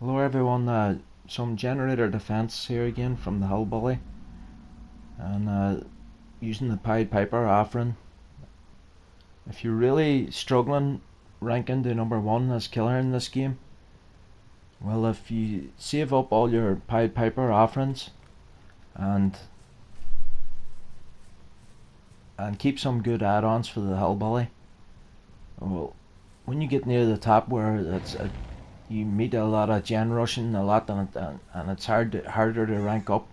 Hello everyone, some generator defense here again from the Hillbilly, and using the Pied Piper offering. If you're really struggling ranking to number 1 as killer in this game, well, if you save up all your Pied Piper offerings and keep some good add-ons for the Hillbilly, well, when you get near the top where you meet a lot of gen rushing a lot, and it's harder to rank up.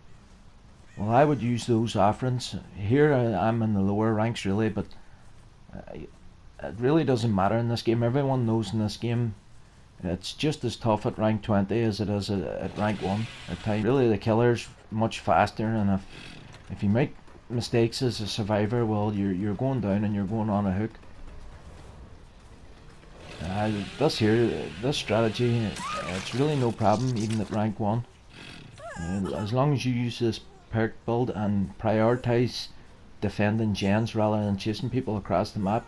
Well, I would use those offerings. Here I'm in the lower ranks really, but it really doesn't matter in this game. Everyone knows in this game it's just as tough at rank 20 as it is at rank 1 at times. Really, the killer's much faster, and if you make mistakes as a survivor, well, you're going down and you're going on a hook. This strategy, it's really no problem even at rank 1. As long as you use this perk build and prioritize defending gens rather than chasing people across the map.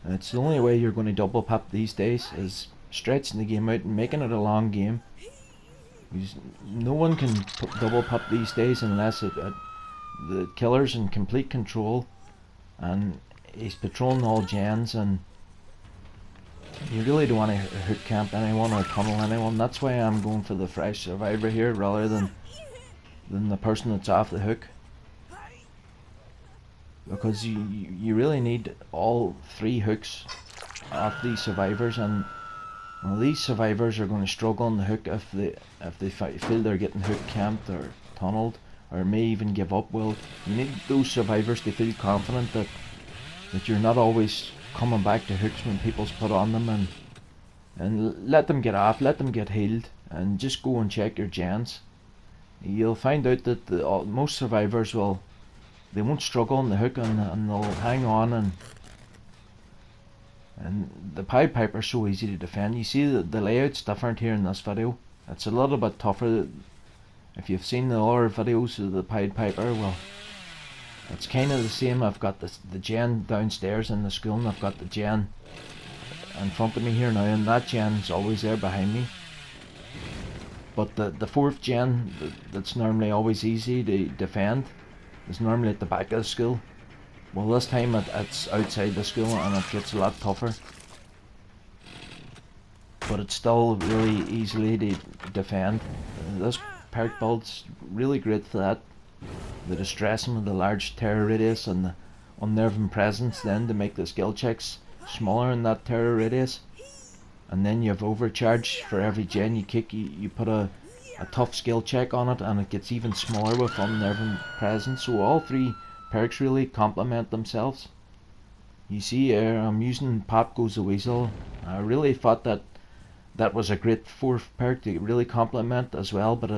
It's the only way you're going to double pop these days, is stretching the game out and making it a long game. No one can double pop these days unless the killer's in complete control and he's patrolling all gens, and you really don't want to hook camp anyone or tunnel anyone. That's why I'm going for the fresh survivor here rather than the person that's off the hook, because you really need all 3 hooks off these survivors, and well, these survivors are going to struggle on the hook if they feel they're getting hook camped or tunneled, or may even give up. Well, you need those survivors to feel confident that you're not always coming back to hooks when people's put on them, and let them get off, let them get healed, and just go and check your gens. You'll find out that most survivors they won't struggle on the hook, and they'll hang on, and the Pied Piper's so easy to defend. You see the layout's different here in this video. It's a little bit tougher. If you've seen the other videos of the Pied Piper, well, it's kind of the same. I've got the gen downstairs in the school, and I've got the gen in front of me here now, and that gen's always there behind me. But the 4th gen that's normally always easy to defend is normally at the back of the school. Well, this time it's outside the school, and it gets a lot tougher. But it's still really easily to defend. This perk build's really great for that. The distressing with the large terror radius and the unnerving presence, then to make the skill checks smaller in that terror radius. And then you have overcharge. For every gen you kick, you put a tough skill check on it, and it gets even smaller with unnerving presence. So all 3 perks really complement themselves. You see here I'm using Pop Goes the Weasel. I really thought that was a great 4th perk to really complement as well, but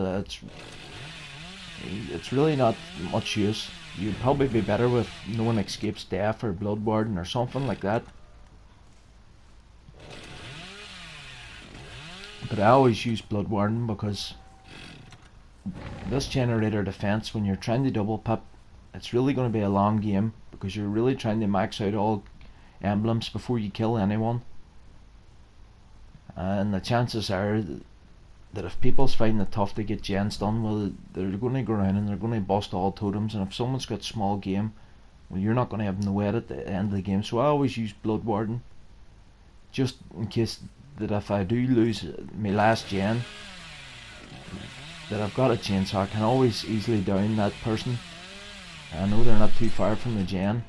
it's really not much use. You'd probably be better with No One Escapes Death or Blood Warden or something like that. But I always use Blood Warden because this generator defense, when you're trying to double pop, it's really going to be a long game, because you're really trying to max out all emblems before you kill anyone. And the chances are that if people's finding it tough to get gens done, well, they're going to go around and they're going to bust all totems, and if someone's got small game, well, you're not going to have no weight at the end of the game. So I always use Blood Warden, just in case that if I do lose my last gen, that I've got a chainsaw, I can always easily down that person. I know they're not too far from the gen,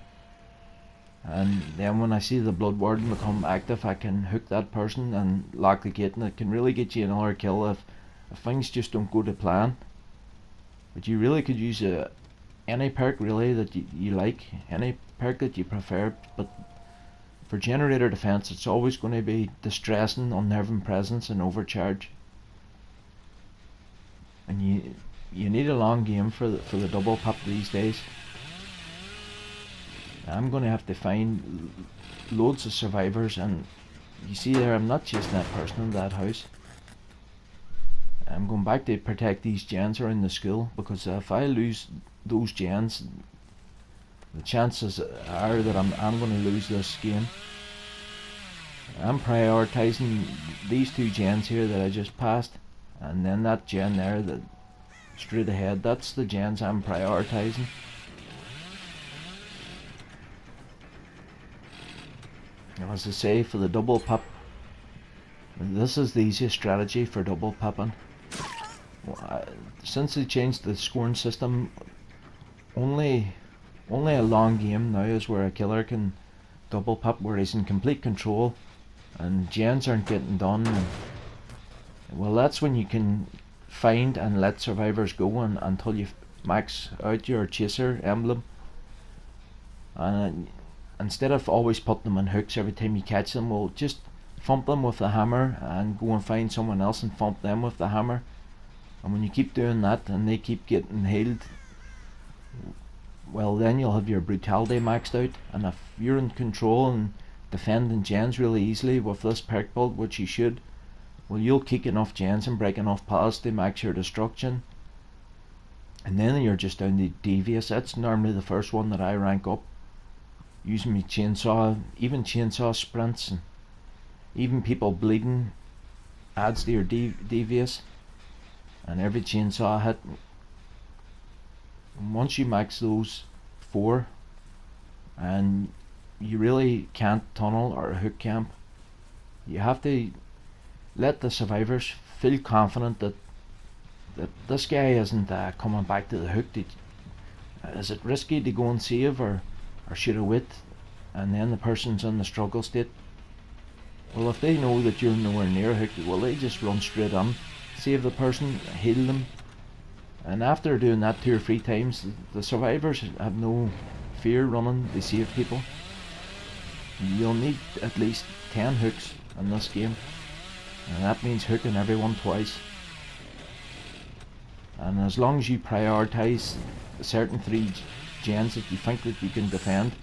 and then when I see the Blood Warden become active, I can hook that person and lock the gate, and it can really get you another kill if things just don't go to plan. But you really could use any perk really that you like, any perk that you prefer, but for generator defense it's always going to be distressing, unnerving presence, and overcharge. And you need a long game for the double pop these days. I'm going to have to find loads of survivors, and you see there I'm not chasing that person in that house. I'm going back to protect these gens around the school, because if I lose those gens, the chances are that I'm going to lose this game. I'm prioritising these two gens here that I just passed, and then that gen there that straight ahead, that's the gens I'm prioritising. And as I say, for the double pip, this is the easiest strategy for double pipping. Since they changed the scoring system, only a long game now is where a killer can double pip, where he's in complete control and gens aren't getting done. And, well, that's when you can find and let survivors go until you max out your chaser emblem. And instead of always putting them on hooks every time you catch them, well, just thump them with the hammer and go and find someone else and thump them with the hammer. And when you keep doing that and they keep getting healed, well, then you'll have your brutality maxed out. And if you're in control and defending gens really easily with this perk build, which you should, well, you'll kick enough gens and break enough pallets to max your destruction. And then you're just down to devious. That's normally the first one that I rank up, using my chainsaw. Even chainsaw sprints and even people bleeding adds to your devious. And every chainsaw hit, once you max those 4, and you really can't tunnel or hook camp, you have to let the survivors feel confident that this guy isn't coming back to the hook. Is it risky to go and save, or should I wait? And then the person's in the struggle state. Well, if they know that you're nowhere near a hook, well, they just run straight in, save the person, heal them. And after doing that 2 or 3 times, the survivors have no fear running to save people. You'll need at least 10 hooks in this game, and that means hooking everyone twice. And as long as you prioritise certain 3 gens that you think that you can defend,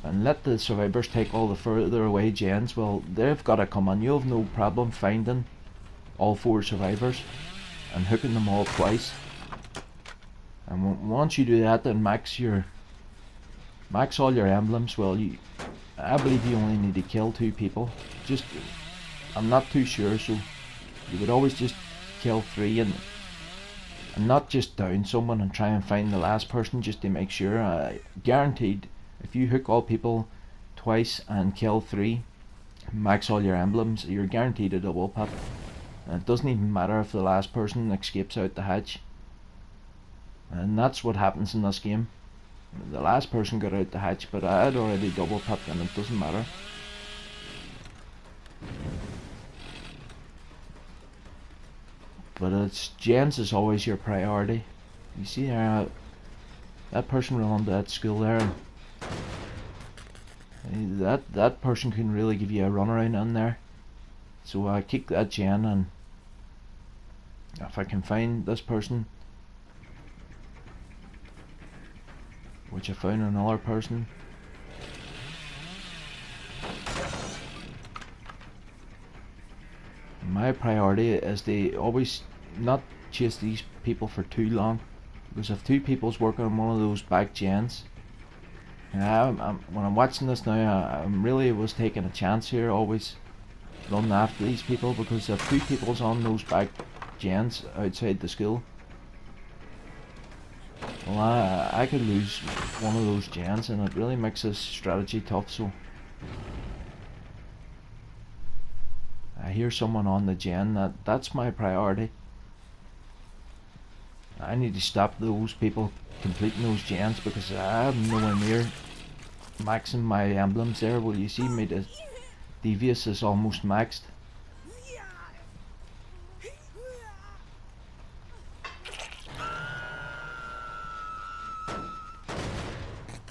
and let the survivors take all the further away gens, well, they've got to come on. You'll have no problem finding all 4 survivors and hooking them all twice. And once you do that and max all your emblems, well, I believe you only need to kill 2 people. I'm not too sure, so you would always just kill 3 and not just down someone and try and find the last person just to make sure. Guaranteed, if you hook all people twice and kill 3, max all your emblems, you're guaranteed a double pip. And it doesn't even matter if the last person escapes out the hatch. And that's what happens in this game. The last person got out the hatch, but I had already double pipped, and it doesn't matter. But gens is always your priority. You see there, that person running to that school there, that person can really give you a runaround in there. So I kick that gen, and if I can find this person, which I found another person, my priority is to always not chase these people for too long, because if 2 people's working on one of those back gens, when I'm watching this now, I really was taking a chance here, always running after these people, because if 2 people's on those back gens outside the school, well, I could lose one of those gens, and it really makes this strategy tough. So I hear someone on the gen, that's my priority. I need to stop those people completing those gens, because I'm nowhere near maxing my emblems there. Well, you see me, the devious is almost maxed.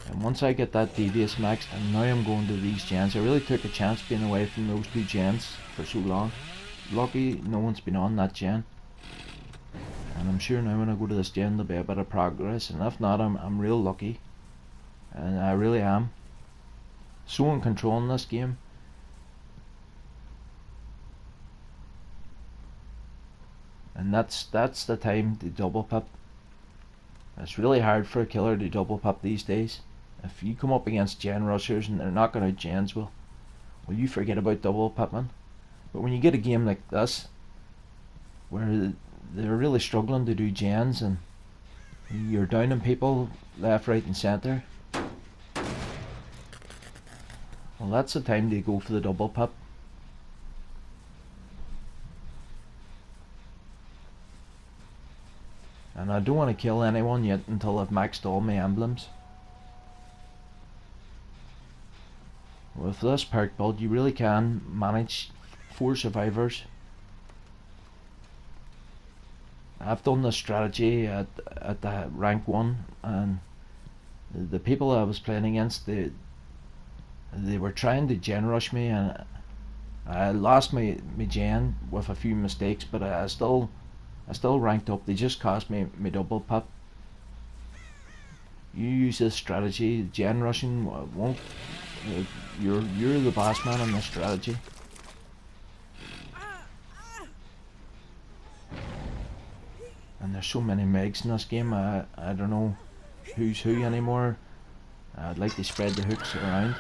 And once I get that devious maxed, and now I'm going to these gens. I really took a chance being away from those 2 gens for so long. Lucky no one's been on that gen. And I'm sure now when I go to this gen there'll be a bit of progress, and if not, I'm real lucky. And I really am so in control in this game. And that's the time to double pip. It's really hard for a killer to double pip these days. If you come up against gen rushers and they're knocking out gens, well, well, you forget about double pipman. But when you get a game like this, where they're really struggling to do gens and you're downing people left, right and centre, well, that's the time to go for the double pip. And I don't want to kill anyone yet until I've maxed all my emblems. With this perk build, you really can manage 4 survivors. I've done this strategy at the rank 1, and the people I was playing against, they were trying to gen rush me, and I lost my gen with a few mistakes, but I still ranked up. They just cost me double pip. You use this strategy, gen rushing won't. You're the boss man on this strategy. And there's so many megs in this game. I don't know who's who anymore. I'd like to spread the hooks around.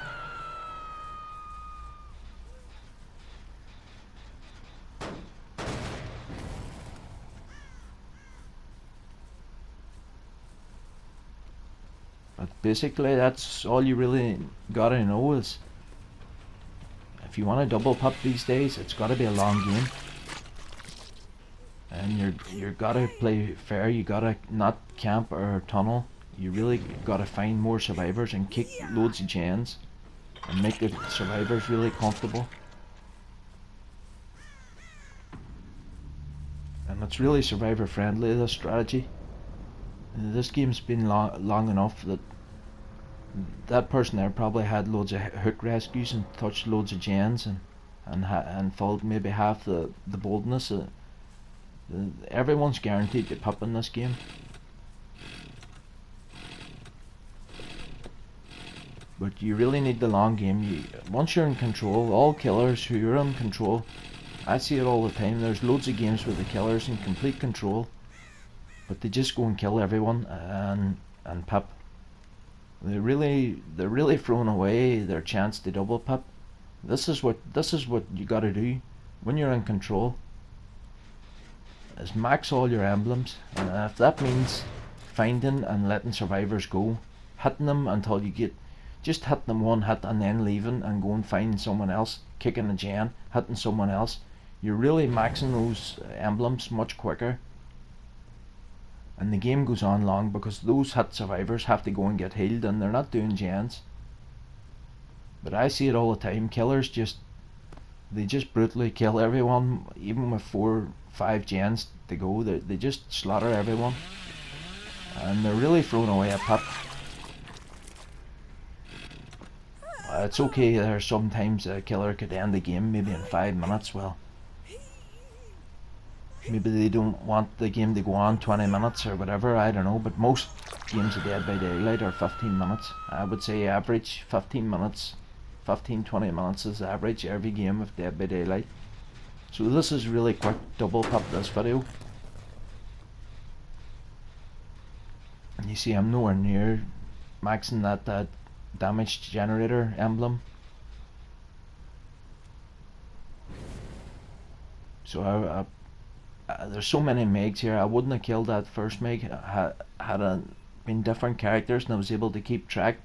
But basically that's all you really gotta know is, if you want to double pip these days, it's gotta be a long game. And you're gotta play fair, you gotta not camp or tunnel. You really gotta find more survivors and kick loads of gens and make the survivors really comfortable. And it's really survivor friendly, this strategy. This game's been long enough that that person there probably had loads of hook rescues and touched loads of gens and filled maybe half the boldness. Everyone's guaranteed to pip in this game. But you really need the long game. Once you're in control, all killers who are in control, I see it all the time, there's loads of games where the killer's in complete control, but they just go and kill everyone and pip. They're really throwing away their chance to double pip. This is what you gotta do when you're in control, is max all your emblems, and if that means finding and letting survivors go, hitting them until you get, just hit them one hit and then leaving and go and find someone else, kicking a gen, hitting someone else, you're really maxing those emblems much quicker, and the game goes on long because those hit survivors have to go and get healed and they're not doing gens. But I see it all the time, killers just brutally kill everyone, even with 4-5 gens to go. They just slaughter everyone, and they're really throwing away a pip. It's okay, there's sometimes a killer could end the game maybe in 5 minutes. Well, maybe they don't want the game to go on 20 minutes or whatever, I don't know, but most games of Dead by Daylight are 15 minutes. I would say average 15 minutes, 15-20 minutes is average every game of Dead by Daylight. So this is really quick double pip, this video. And you see I'm nowhere near maxing that damage generator emblem. So there's so many megs here. I wouldn't have killed that first meg had it been different characters and I was able to keep track.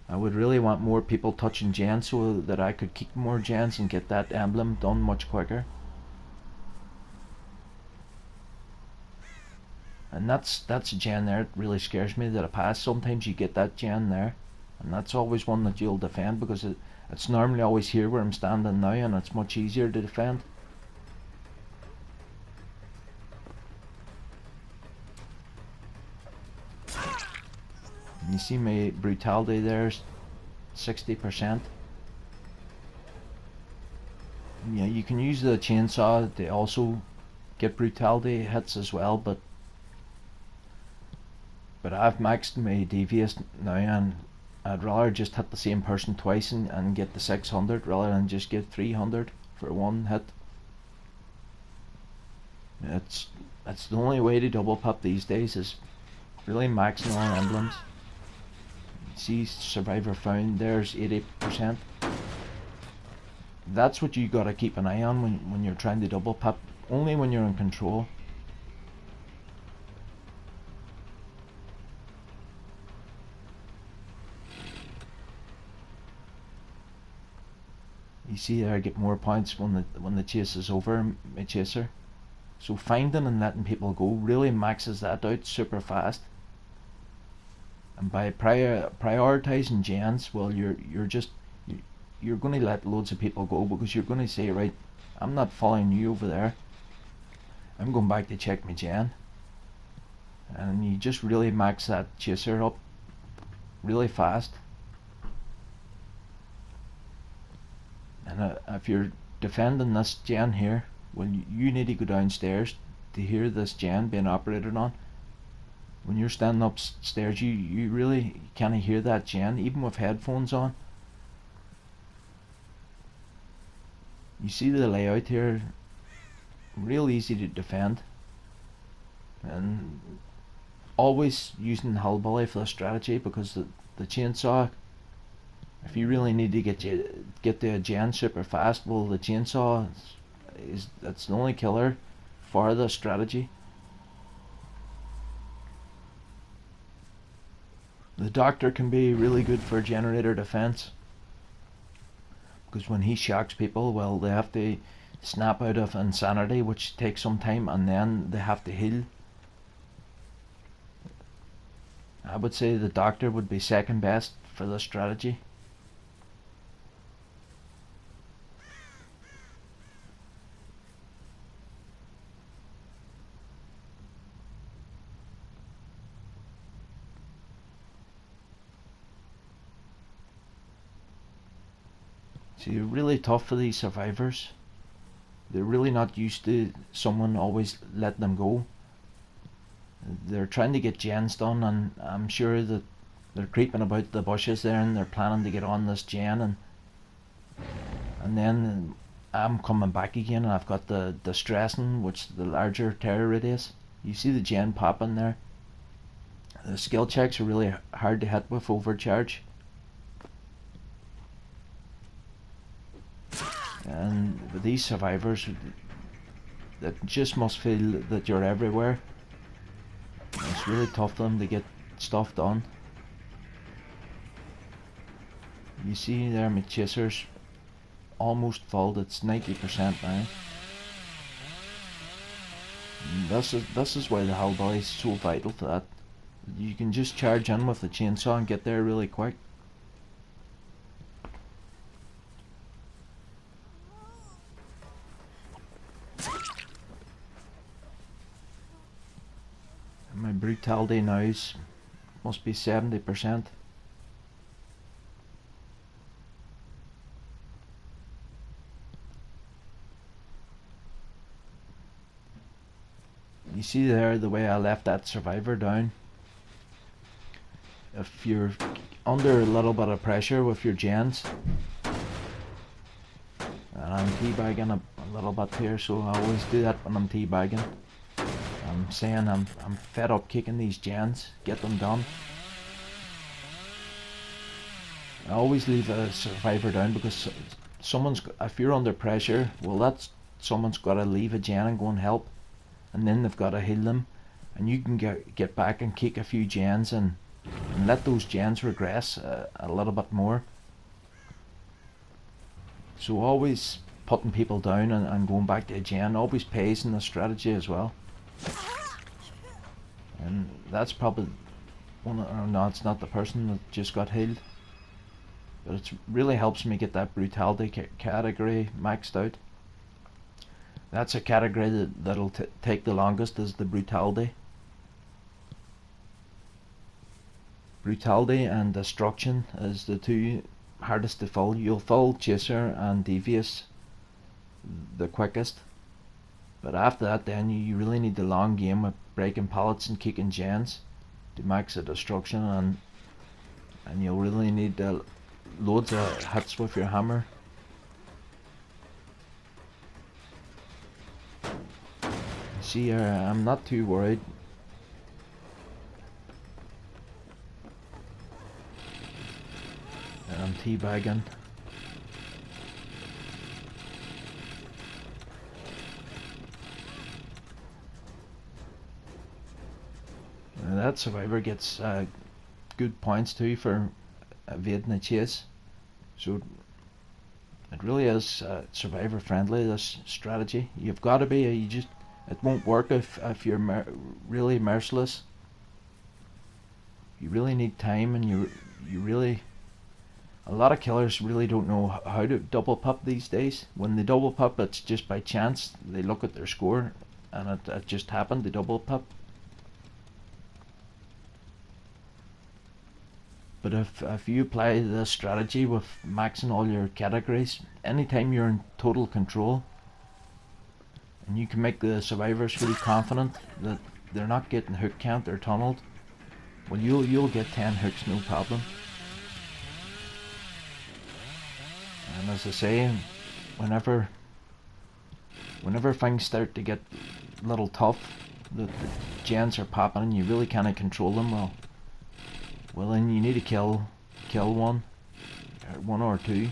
I would really want more people touching gens so that I could keep more gens and get that emblem done much quicker. And that's a gen there that really scares me that I pass. Sometimes you get that gen there, and that's always one that you'll defend because it's normally always here where I'm standing now, and it's much easier to defend. And you see my brutality there's 60%. Yeah, you can use the chainsaw to also get brutality hits as well, but I've maxed my devious now, and I'd rather just hit the same person twice and get the 600 rather than just get 300 for one hit. It's the only way to double pip these days, is really maxing all emblems. See, survivor found, there's 80%. that's what you gotta keep an eye on when you're trying to double pip. Only when you're in control. You see there, I get more points when the chase is over, my chaser. So finding and letting people go really maxes that out super fast. And by prioritizing gens, well, you're going to let loads of people go, because you're going to say, right, I'm not following you over there. I'm going back to check my gen. And you just really max that chaser up really fast. And if you're defending this gen here, well, you need to go downstairs to hear this gen being operated on. When you're standing upstairs, you really can't hear that gen, even with headphones on. You see the layout here, real easy to defend. And always using the hillbilly for the strategy, because the chainsaw, if you really need to get the gen super fast, well, the chainsaw that's the only killer for the strategy. The doctor can be really good for generator defense, because when he shocks people, well, they have to snap out of insanity, which takes some time, and then they have to heal. I would say the doctor would be second best for this strategy. See, really tough for these survivors. They're really not used to someone always letting them go. They're trying to get gens done, and I'm sure that they're creeping about the bushes there, and they're planning to get on this gen, and then I'm coming back again, and I've got the distressing, which the larger terror radius. You see the gen popping there. The skill checks are really hard to hit with overcharge. And with these survivors, that just must feel that you're everywhere. It's really tough for them to get stuff done. You see there, my chaser's almost full. It's 90% now. And this is why the hillbilly is so vital for that. You can just charge in with the chainsaw and get there really quick. My brutality now must be 70%. You see there the way I left that survivor down. If you're under a little bit of pressure with your gens, and I'm teabagging a little bit here, so I always do that when I'm teabagging. I'm saying I'm fed up kicking these gens, get them done. I always leave a survivor down, because if you're under pressure, well, someone's got to leave a gen and go and help, and then they've got to heal them, and you can get back and kick a few gens and let those gens regress a little bit more. So always putting people down and going back to a gen always pays in the strategy as well. And that's probably no, it's not the person that just got healed, but it really helps me get that brutality category maxed out. That's a category that'll take the longest, is the brutality. Brutality and destruction is the two hardest to fill. You'll fill chaser and devious the quickest, but after that then you really need the long game with breaking pallets and kicking gens to max the destruction, and you'll really need loads of hits with your hammer. See, I'm not too worried. And I'm teabagging. that survivor gets good points too for evading a chase. So it really is survivor friendly, this strategy. You've got to be. It won't work if you're really merciless. You really need time, and you really. A lot of killers really don't know how to double pup these days. When they double pup, it's just by chance. They look at their score, and it just happened to double pup. But if you apply this strategy with maxing all your categories, anytime you're in total control, and you can make the survivors feel confident that they're not getting hook camped or tunneled, well, you'll get 10 hooks no problem. And as I say, whenever things start to get a little tough, the gens are popping and you really can't control them, well then you need to kill one or two.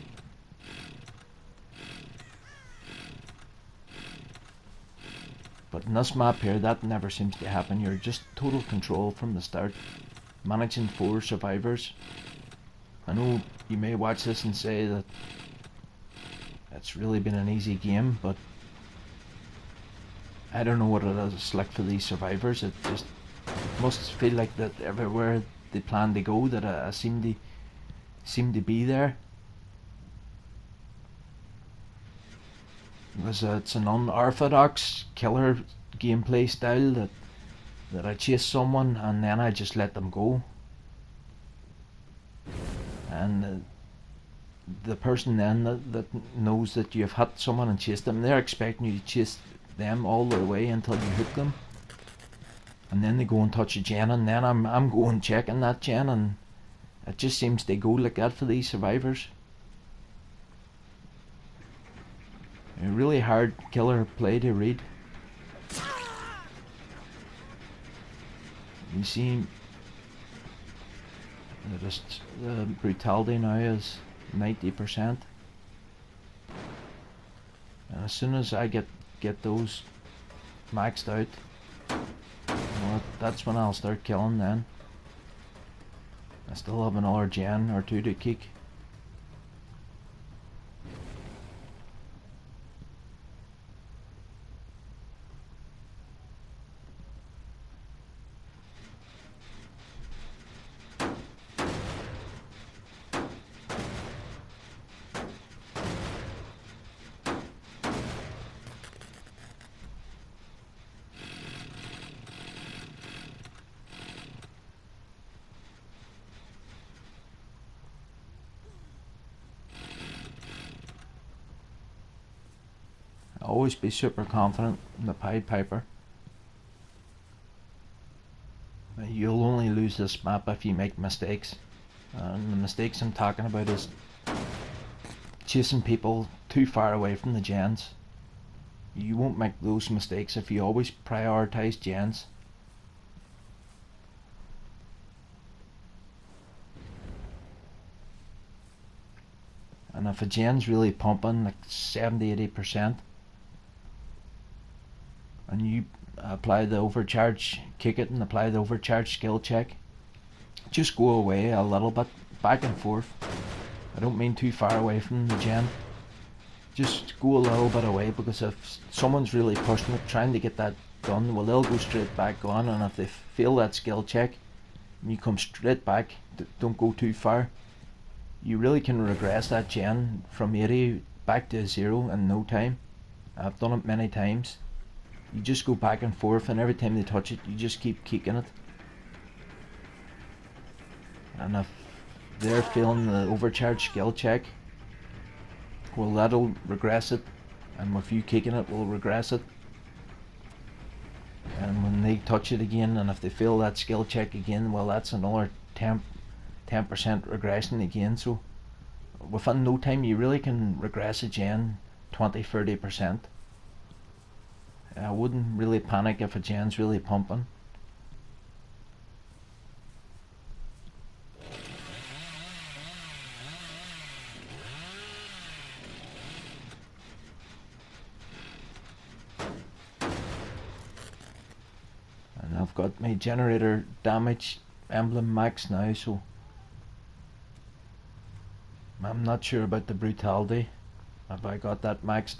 But in this map here, that never seems to happen. You're just total control from the start, managing 4 survivors. I know you may watch this and say that it's really been an easy game, but I don't know what it is like for these survivors. It just must feel like that everywhere they plan to go, that I seem to be there. Because it's an unorthodox killer gameplay style that I chase someone and then I just let them go. And the person then that knows that you've hit someone and chased them, they're expecting you to chase them all the way until you hook them, and then they go and touch a gen, and then I'm going checking that gen, and it just seems to go like that for these survivors. A really hard killer play to read. You see, the brutality now is 90%, and as soon as I get those maxed out, well, that's when I'll start killing. Then I still have another gen or two to kick. Always be super confident in the Pied Piper. You'll only lose this map if you make mistakes, and the mistakes I'm talking about is chasing people too far away from the gens. You won't make those mistakes if you always prioritize gens. And if a gen's really pumping like 70-80%, and you apply the overcharge, kick it and apply the overcharge skill check, just go away a little bit, back and forth. I don't mean too far away from the gen, just go a little bit away, because if someone's really pushing it, trying to get that done, well, they'll go straight back on, and if they fail that skill check and you come straight back, don't go too far, you really can regress that gen from 80 back to 0 in no time. I've done it many times. You just go back and forth, and every time they touch it, you just keep kicking it. And if they're failing the overcharge skill check, well, that'll regress it, and with you kicking it, will regress it. And when they touch it again, and if they fail that skill check again, well, that's another 10% regression again. So within no time, you really can regress a gen 20-30%. I wouldn't really panic if a gen's really pumping. And I've got my generator damage emblem max now, so I'm not sure about the brutality. Have I got that maxed?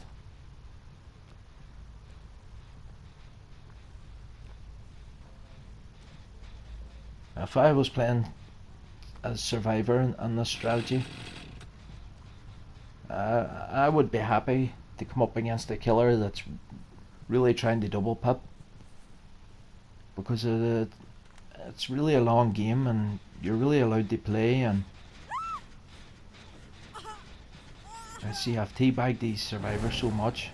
If I was playing as survivor in this strategy, I would be happy to come up against a killer that's really trying to double pip, because it's really a long game and you're really allowed to play. And I see I've teabagged these survivors so much.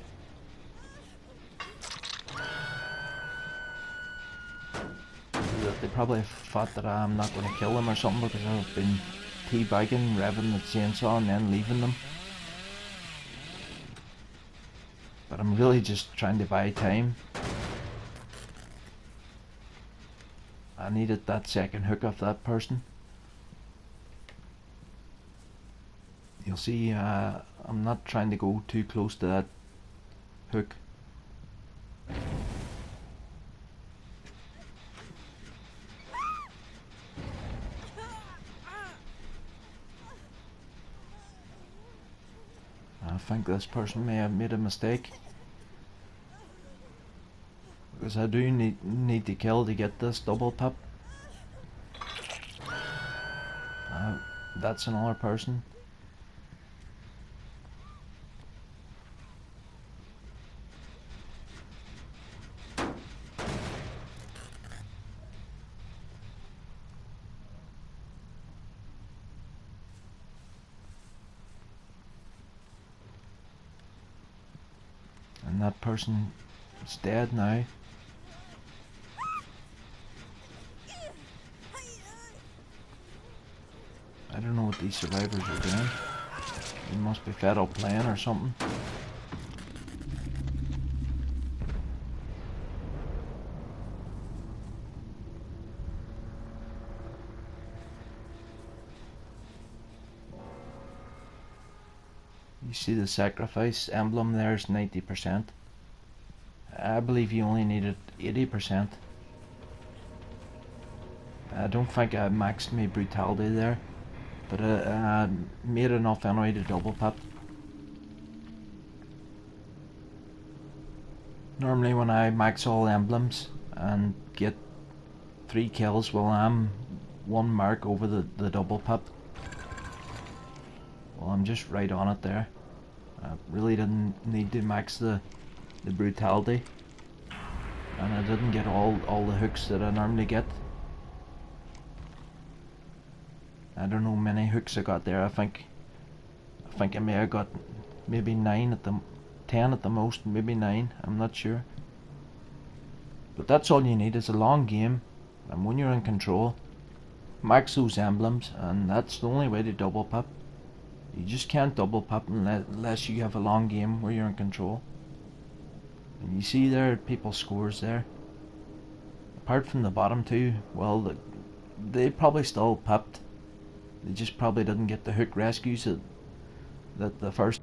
They probably thought that I'm not going to kill them or something, because I've been teabagging, revving the chainsaw and then leaving them. But I'm really just trying to buy time. I needed that second hook off that person. You'll see I'm not trying to go too close to that hook. I think this person may have made a mistake, because I do need to kill to get this double pip. That's another person. And that person is dead now. I don't know what these survivors are doing. They must be fed up playing or something. You see the sacrifice emblem there is 90%. I believe you only needed 80%. I don't think I maxed my brutality there, but I made enough anyway to double pip. Normally when I max all emblems and get 3 kills, well, I'm 1 mark over the double pip. Well, I'm just right on it there. I really didn't need to max the brutality, and I didn't get all the hooks that I normally get. I don't know how many hooks I got there. I think I may have got maybe 9 at the 10 at the most, maybe 9. I'm not sure. But that's all you need. Is a long game, and when you're in control, max those emblems, and that's the only way to double pip. You just can't double pip unless you have a long game where you're in control. And you see there people's scores there. Apart from the bottom two, well, they probably still pipped. They just probably didn't get the hook rescues that the first